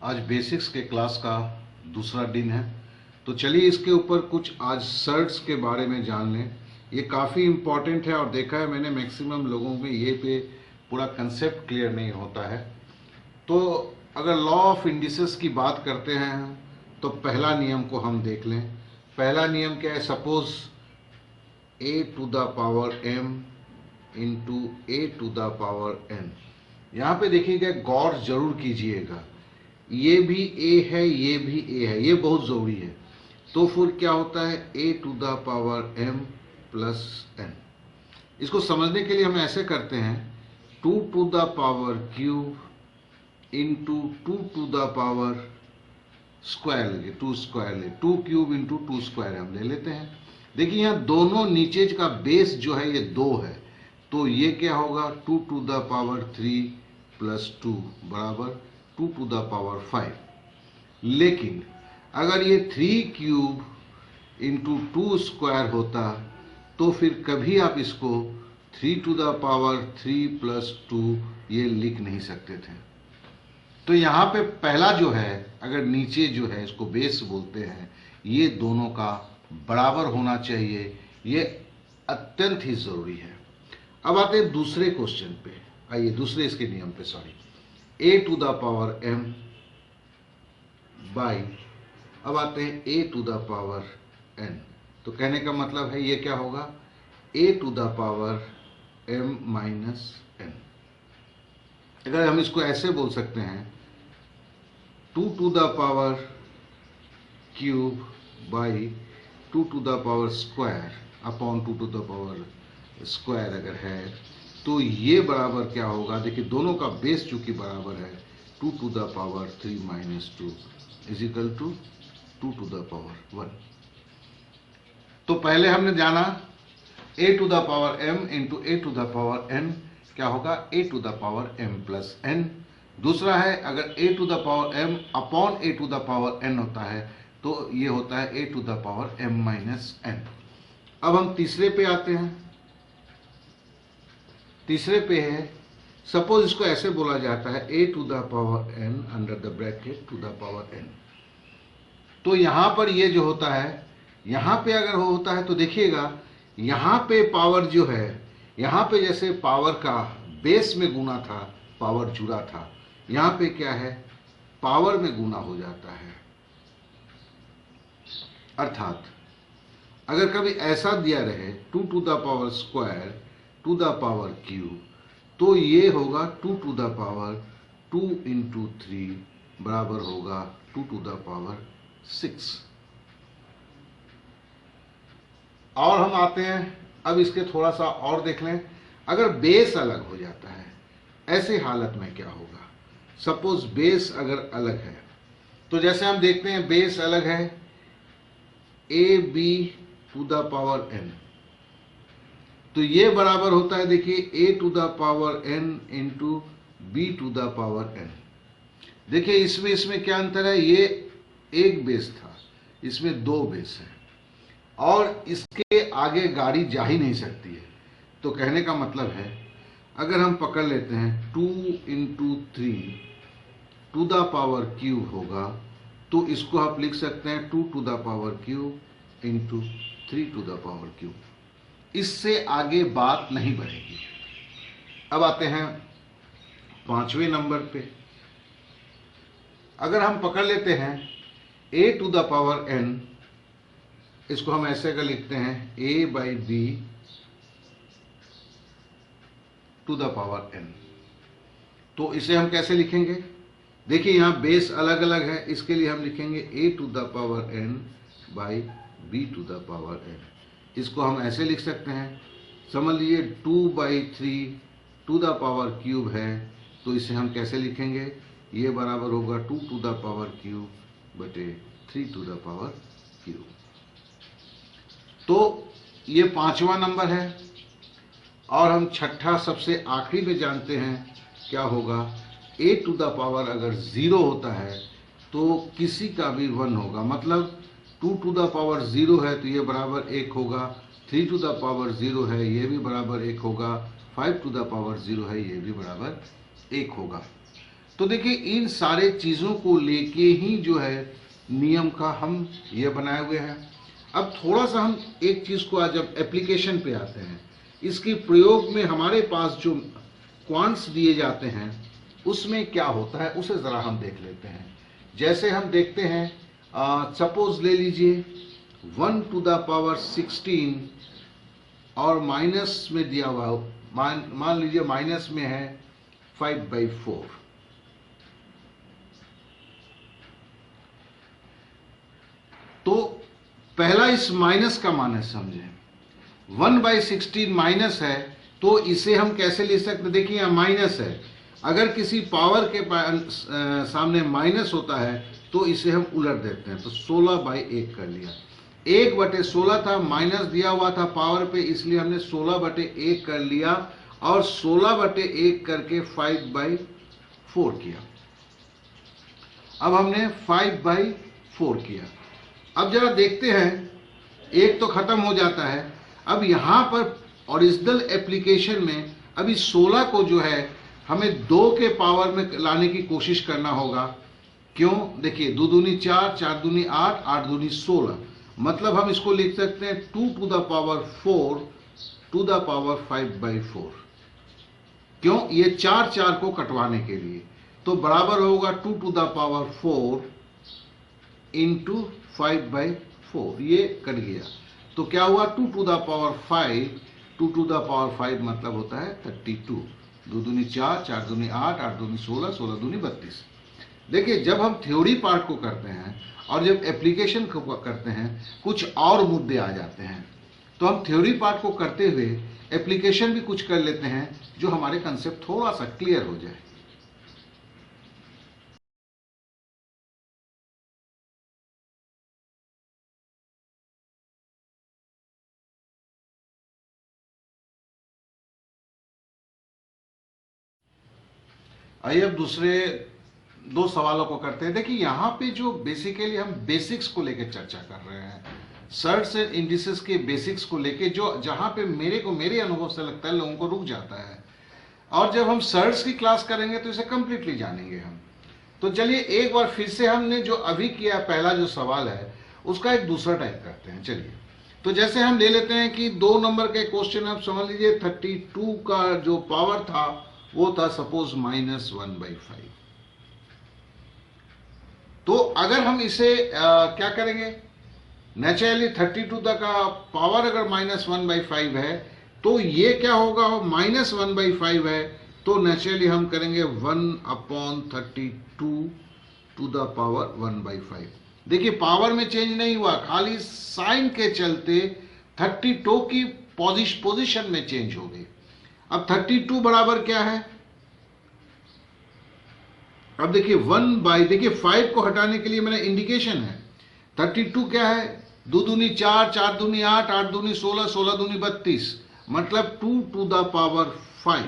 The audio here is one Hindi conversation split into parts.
आज बेसिक्स के क्लास का दूसरा दिन है, तो चलिए इसके ऊपर कुछ आज सर्ट्स के बारे में जान लें। ये काफ़ी इम्पॉर्टेंट है और देखा है मैंने मैक्सिमम लोगों में ये पे पूरा कंसेप्ट क्लियर नहीं होता है। तो अगर लॉ ऑफ इंडिसेस की बात करते हैं तो पहला नियम को हम देख लें। पहला नियम क्या है? Suppose a to the power m into a to the power n। यहाँ पे देखिएगा, गौर जरूर कीजिएगा, ये भी a है, ये भी a है, ये बहुत ज़रूरी है। तो फिर क्या होता है? a to the power m plus n। इसको समझने के लिए हम ऐसे करते हैं, 2 to the power cube into 2 to the power square लेंगे, 2 स्क्वायर ले, 2 क्यूब इंटू 2 स्क्वायर हम ले लेते हैं। देखिए यहाँ दोनों नीचे का बेस जो है ये 2 है, तो ये क्या होगा? 2 टू द पावर 3 प्लस 2 बराबर 2 टू द पावर 5। लेकिन अगर ये 3 क्यूब इंटू 2 स्क्वायर होता तो फिर कभी आप इसको 3 टू द पावर 3 प्लस 2 ये लिख नहीं सकते थे। तो यहाँ पे पहला जो है, अगर नीचे जो है इसको बेस बोलते हैं, ये दोनों का बराबर होना चाहिए, ये अत्यंत ही जरूरी है। अब आते हैं दूसरे क्वेश्चन पे, आइए दूसरे इसके नियम पे, sorry, a to the power m by, अब आते हैं a to the power n। तो कहने का मतलब है ये क्या होगा? a to the power m minus n। अगर हम इसको ऐसे बोल सकते हैं, 2 to the power cube by 2 to the power square upon 2 to the power square अगर है तो ये बराबर क्या होगा? देखिए दोनों का बेस चूंकि बराबर है, 2 to the power 3 minus 2 is equal to 2 to the power 1। तो पहले हमने जाना a to the power m into a to the power n क्या होगा? a to the power m plus n। दूसरा है, अगर a to the power m upon a to the power n होता है तो ये होता है a to the power m minus n। अब हम तीसरे पे आते हैं। तीसरे पे है, सपोज इसको ऐसे बोला जाता है, a to the power n under the bracket to the power n। तो यहां पर ये जो होता है, यहां पे अगर होता है तो देखिएगा यहां पे पावर जो है, यहां पे जैसे पावर का बेस में गुना था, पावर जुड़ा था, यहां पे क्या है? पावर में गुना हो जाता है। अर्थात अगर कभी ऐसा दिया रहे 2 to the power square to the power cube, तो ये होगा 2 टू द पावर 2 इंटू 3 बराबर होगा 2 टू द पावर 6। और हम आते हैं, अब इसके थोड़ा सा और देख लें। अगर बेस अलग हो जाता है, ऐसे हालत में क्या होगा? सपोज बेस अगर अलग है, तो जैसे हम देखते हैं बेस अलग है, a b to the power n, तो ये बराबर होता है, देखिए a to the power n into b to the power n। देखिए इसमें क्या अंतर है? ये एक बेस था, इसमें 2 बेस है और इसके आगे गाड़ी जा ही नहीं सकती है। तो कहने का मतलब है, अगर हम पकड़ लेते हैं 2 into 3 to the power cube होगा, तो इसको आप लिख सकते हैं 2 to the power cube into 3 to the power cube. इससे आगे बात नहीं बढ़ेगी। अब आते हैं 5वें नंबर पे। अगर हम पकड़ लेते हैं a to the power n, इसको हम ऐसे कर लिखते हैं a by b to the power n। तो इसे हम कैसे लिखेंगे? देखिए यहाँ बेस अलग अलग है, इसके लिए हम लिखेंगे a to the power n by b to the power n। इसको हम ऐसे लिख सकते हैं, समझ लीजिए 2 by 3 to the power cube है, तो इसे हम कैसे लिखेंगे? ये बराबर होगा 2 टू द पावर क्यूब बटे 3 टू द पावर क्यूब। तो ये 5वां नंबर है। और हम छठा सबसे आखिरी में जानते हैं क्या होगा? a टू द पावर अगर 0 होता है तो किसी का भी 1 होगा, मतलब 2 टू द पावर 0 है तो ये बराबर 1 होगा, 3 टू द पावर 0 है ये भी बराबर 1 होगा, 5 टू द पावर 0 है ये भी बराबर 1 होगा। तो देखिए इन सारे चीज़ों को लेके ही जो है नियम का हम ये बनाए हुए हैं। अब थोड़ा सा हम एक चीज़ को आज जब एप्लीकेशन पे आते हैं, इसके प्रयोग में हमारे पास जो क्वांट्स दिए जाते हैं उसमें क्या होता है उसे ज़रा हम देख लेते हैं। जैसे हम देखते हैं, सपोज ले लीजिए 1 टू द पावर 16 और माइनस में दिया हुआ, मान लीजिए माइनस में है 5/4। तो पहला इस माइनस का मान समझें, 1/16 माइनस है तो इसे हम कैसे ले सकते हैं? देखिए यहां माइनस है, अगर किसी पावर के सामने माइनस होता है तो इसे हम उलट देते हैं। तो 16/1 कर लिया, 1/16 था, माइनस दिया हुआ था पावर पे, इसलिए हमने 16/1 कर लिया और 16/1 करके 5/4 किया। अब हमने 5/4 किया। अब जरा देखते हैं, एक तो खत्म हो जाता है। अब यहां पर ओरिजिनल एप्लीकेशन में अभी 16 को जो है हमें 2 के पावर में लाने की कोशिश करना होगा। क्यों? देखिए 2 दूनी 4, 4 दूनी 8, 8 दूनी 16, मतलब हम इसको लिख सकते हैं 2 to the power 4 to the power 5/4। क्यों? ये 4 4 को कटवाने के लिए। तो बराबर होगा 2 टू द पावर 4 इंटू 5/4, ये कट गया। तो क्या हुआ? 2 to the power 5, 2 to the power 5 मतलब होता है 32। 2 दूनी 4, 4 दूनी 8, 8 दूनी 16, 16 दूनी 32। देखिए जब हम थ्योरी पार्ट को करते हैं और जब एप्लीकेशन को करते हैं कुछ और मुद्दे आ जाते हैं, तो हम थ्योरी पार्ट को करते हुए एप्लीकेशन भी कुछ कर लेते हैं जो हमारे कंसेप्ट थोड़ा सा क्लियर हो जाए। आइए अब दूसरे 2 सवालों को करते हैं। देखिए यहाँ पे जो बेसिकली हम बेसिक्स को लेकर चर्चा कर रहे हैं, सर्ट्स एंड इंडिसेस के बेसिक्स को लेके, जो जहाँ पे मेरे अनुभव से लगता है लोगों को रुक जाता है। और जब हम सर्ट्स की क्लास करेंगे तो इसे कंप्लीटली जानेंगे हम। तो चलिए एक बार फिर से हमने जो अभी किया पहला जो सवाल है उसका एक दूसरा टाइप करते हैं। चलिए, तो जैसे हम ले लेते हैं कि 2 नंबर के क्वेश्चन, आप समझ लीजिए 32 का जो पावर था वो था सपोज -1/5। तो अगर हम इसे क्या करेंगे, नेचुरली 32 तक का पावर अगर -1/5 है तो ये क्या होगा, -1/5 है तो नेचुरली हम करेंगे 1/32 टू द पावर 1/5। देखिए पावर में चेंज नहीं हुआ, खाली साइन के चलते 32 की पोजीशन में चेंज हो गई। अब 32 बराबर क्या है, अब देखिए देखिए 5 को हटाने के लिए मैंने इंडिकेशन है। 32 क्या है, 2 दूनी 4, 4 दूनी 8, 8 दूनी 16, 16 दूनी 32, मतलब 2 to the power 5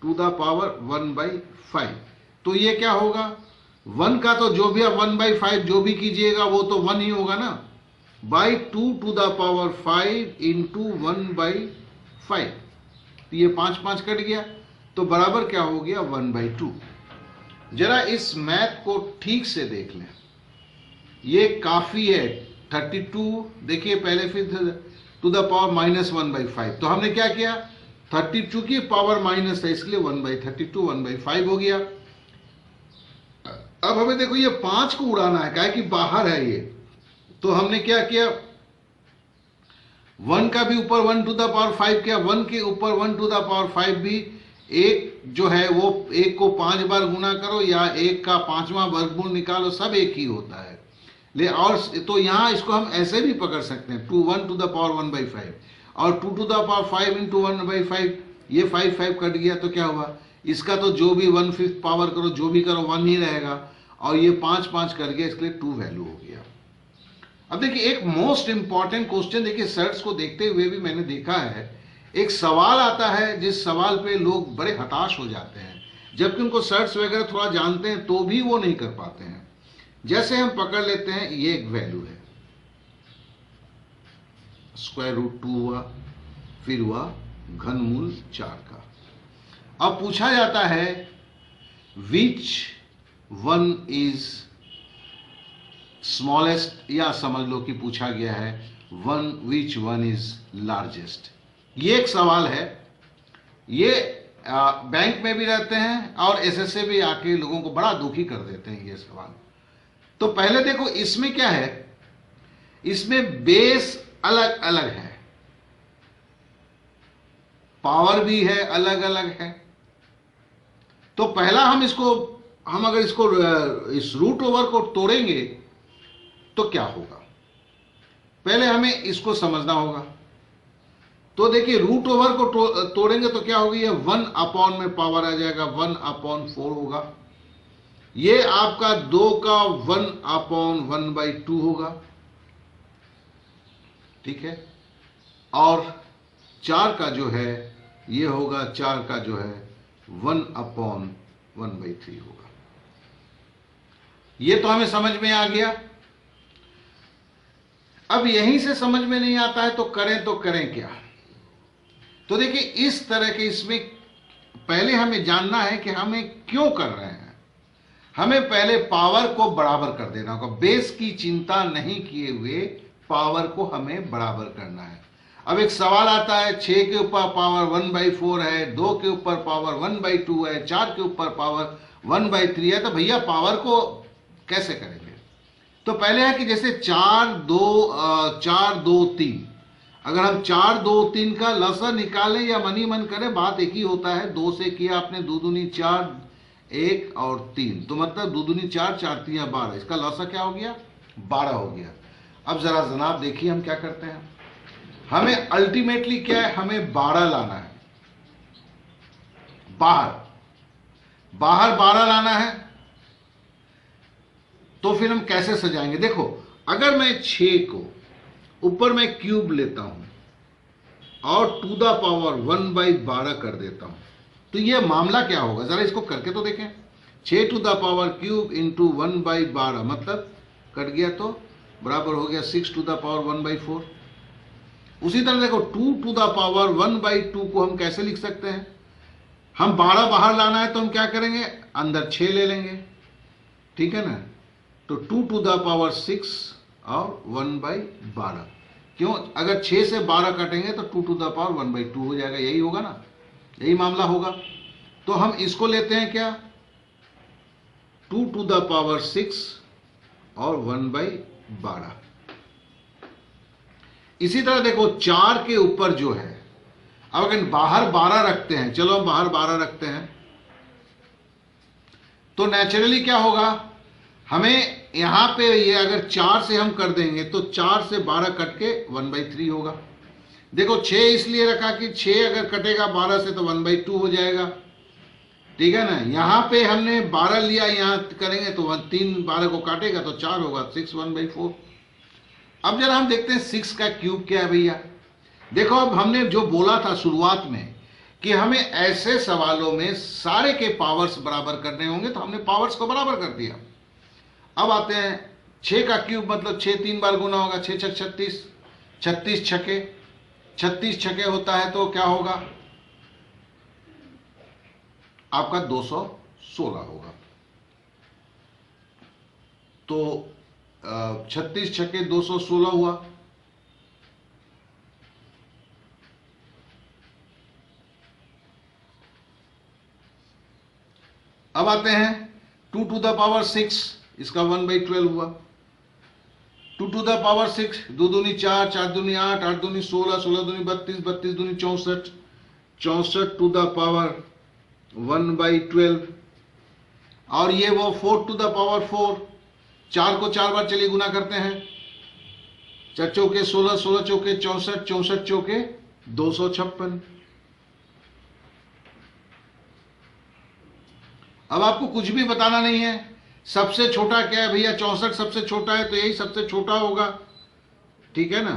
to the power 1/5। तो ये क्या होगा, 1 का तो जो भी आप 1/5 जो भी कीजिएगा वो तो 1 ही होगा ना, by 2 to the power 5 into 1/5। तो ये 5 5 कट गया, तो बराबर क्या हो गया 1/2। जरा इस मैथ को ठीक से देख लें, ये काफी है। 32 देखिए पहले, फिर टू द पावर -1/5, तो हमने क्या किया, 32 की पावर माइनस है इसलिए 1/32 1/5 हो गया। अब हमें देखो ये 5 को उड़ाना है, क्या कि बाहर है ये, तो हमने क्या किया, 1 का भी ऊपर 1 टू द पावर 5 किया, 1 के ऊपर 1 टू द पावर 5 भी, एक जो है वो 1 को 5 बार गुना करो या 1 का 5वां वर्गमूल निकालो, सब एक ही होता है। ले और तो यहां इसको हम ऐसे भी पकड़ सकते हैं, 1 टू द पावर 1/5 और 2 टू द पावर 5 इंटू 1/5, ये 5 5 कट गया, तो क्या हुआ, इसका तो जो भी 1/5 पावर करो, जो भी करो 1 ही रहेगा, और ये 5 5 कर गया, इसके लिए 2 वैल्यू हो गया। अब देखिए एक मोस्ट इंपॉर्टेंट क्वेश्चन, देखिए सर्ट्स को देखते हुए भी मैंने देखा है, एक सवाल आता है जिस सवाल पे लोग बड़े हताश हो जाते हैं, जबकि उनको सर्ट्स वगैरह थोड़ा जानते हैं तो भी वो नहीं कर पाते हैं। जैसे हम पकड़ लेते हैं, ये एक वैल्यू है, √2 हुआ, फिर हुआ घनमूल 4 का। अब पूछा जाता है विच वन इज स्मॉलेस्ट, या समझ लो कि पूछा गया है विच वन इज लार्जेस्ट। ये एक सवाल है, ये बैंक में भी रहते हैं और एसएसए भी आके लोगों को बड़ा दुखी कर देते हैं ये सवाल। तो पहले देखो इसमें क्या है, इसमें बेस अलग अलग है, पावर भी है अलग अलग है। तो पहला हम अगर इसको इस रूट ओवर को तोड़ेंगे तो क्या होगा, पहले हमें इसको समझना होगा। तो देखिए रूट ओवर को तोड़ेंगे तो क्या होगी, ये 1 अपॉन में पावर आ जाएगा, 1/4 होगा। ये आपका 2 का 1/1/2 होगा, ठीक है। और 4 का जो है ये होगा, 4 का जो है 1/1/3 होगा। ये तो हमें समझ में आ गया। अब यहीं से समझ में नहीं आता है तो करें क्या। तो देखिए इस तरह के इसमें पहले हमें जानना है कि हमें क्यों कर रहे हैं। हमें पहले पावर को बराबर कर देना होगा, बेस की चिंता नहीं किए हुए पावर को हमें बराबर करना है। अब एक सवाल आता है 6 के ऊपर पावर 1/4 है, 2 के ऊपर पावर 1/2 है, 4 के ऊपर पावर 1/3 है, तो भैया पावर को कैसे करेंगे। तो पहले है कि जैसे 4 2 3, अगर हम 4 2 3 का लसा निकालें या मनी मन करें, बात एक ही होता है। 2 से किया आपने 2 दूनी 4, 1 और 3, तो मतलब 2 दूनी 4, 4 3 12, इसका लसा क्या हो गया, 12 हो गया। अब जरा जनाब देखिए हम क्या करते हैं, हमें अल्टीमेटली क्या है, हमें 12 लाना है, बाहर 12 लाना है। तो फिर हम कैसे सजाएंगे, देखो अगर मैं 6 को ऊपर में क्यूब लेता हूं और टू द पावर 1/12 कर देता हूं, तो यह मामला क्या होगा, जरा इसको करके तो देखें। 6 to the power cube into 1/12 मतलब कट गया, तो बराबर हो गया 6 टू द पावर 1/4। उसी तरह देखो 2 टू द पावर 1/2 को हम कैसे लिख सकते हैं, हम 12 बाहर लाना है तो हम क्या करेंगे, अंदर 6 ले लेंगे, ठीक है ना। तो 2 टू द पावर 6 और 1/12, क्यों, अगर 6 से 12 कटेंगे तो 2 टू द पावर 1/2 हो जाएगा, यही होगा ना, यही मामला होगा। तो हम इसको लेते हैं क्या, 2 टू द पावर 6 और 1/12। इसी तरह देखो 4 के ऊपर जो है, अब अगर बाहर 12 रखते हैं, चलो हम बाहर 12 रखते हैं, तो नेचुरली क्या होगा, हमें यहां पे ये अगर 4 से हम कर देंगे तो 4 से 12 कट के 1/3 होगा। देखो 6 इसलिए रखा कि 6 अगर कटेगा 12 से तो 1/2 हो जाएगा, ठीक है ना। यहां पे हमने 12 लिया, यहां करेंगे तो 3 12 को काटेगा तो 4 होगा, 6 1/4। अब जरा हम देखते हैं 6 का क्यूब क्या है भैया। देखो अब हमने जो बोला था शुरुआत में कि हमें ऐसे सवालों में सारे के पावर्स बराबर करने होंगे, तो हमने पावर्स को बराबर कर दिया। अब आते हैं 6 का क्यूब मतलब 6 3 बार गुना होगा, 6 6 36, 36 छके होता है, तो क्या होगा आपका 216 होगा। तो 36 छके 216 हुआ। अब आते हैं 2 टू द पावर 6, इसका 1/12 हुआ। 2 टू द पावर 6, 2 दूनी 4, 4 दूनी 8, 8 दूनी 16, 16 दूनी 32, 32 दूनी 64, 64 टू द पावर 1/12। और ये वो 4 टू द पावर 4, 4 को 4 बार चलिए गुना करते हैं, 4 चौके 16, 16 चौके 64, 64 चौके 256। अब आपको कुछ भी बताना नहीं है, सबसे छोटा क्या है भैया, 64 सबसे छोटा है, तो यही सबसे छोटा होगा, ठीक है ना।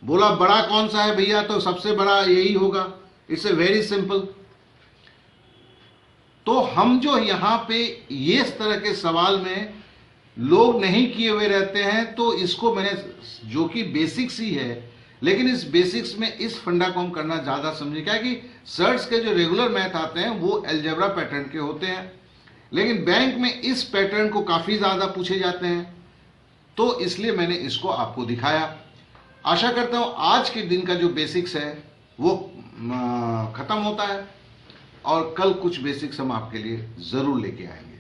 बोला बड़ा कौन सा है भैया, तो सबसे बड़ा यही होगा। It's a very simple. तो हम जो यहां पे ये इस तरह के सवाल में लोग नहीं किए हुए रहते हैं, तो इसको मैंने, जो कि बेसिक्स ही है, लेकिन इस बेसिक्स में इस फंडा को हम करना ज्यादा समझे, क्या कि सर्ट्स के जो रेगुलर मैथ आते हैं वो अलजेब्रा पैटर्न के होते हैं। लेकिन बैंक में इस पैटर्न को काफ़ी ज़्यादा पूछे जाते हैं, तो इसलिए मैंने इसको आपको दिखाया। आशा करता हूँ आज के दिन का जो बेसिक्स है वो ख़त्म होता है और कल कुछ बेसिक्स हम आपके लिए ज़रूर लेके आएंगे।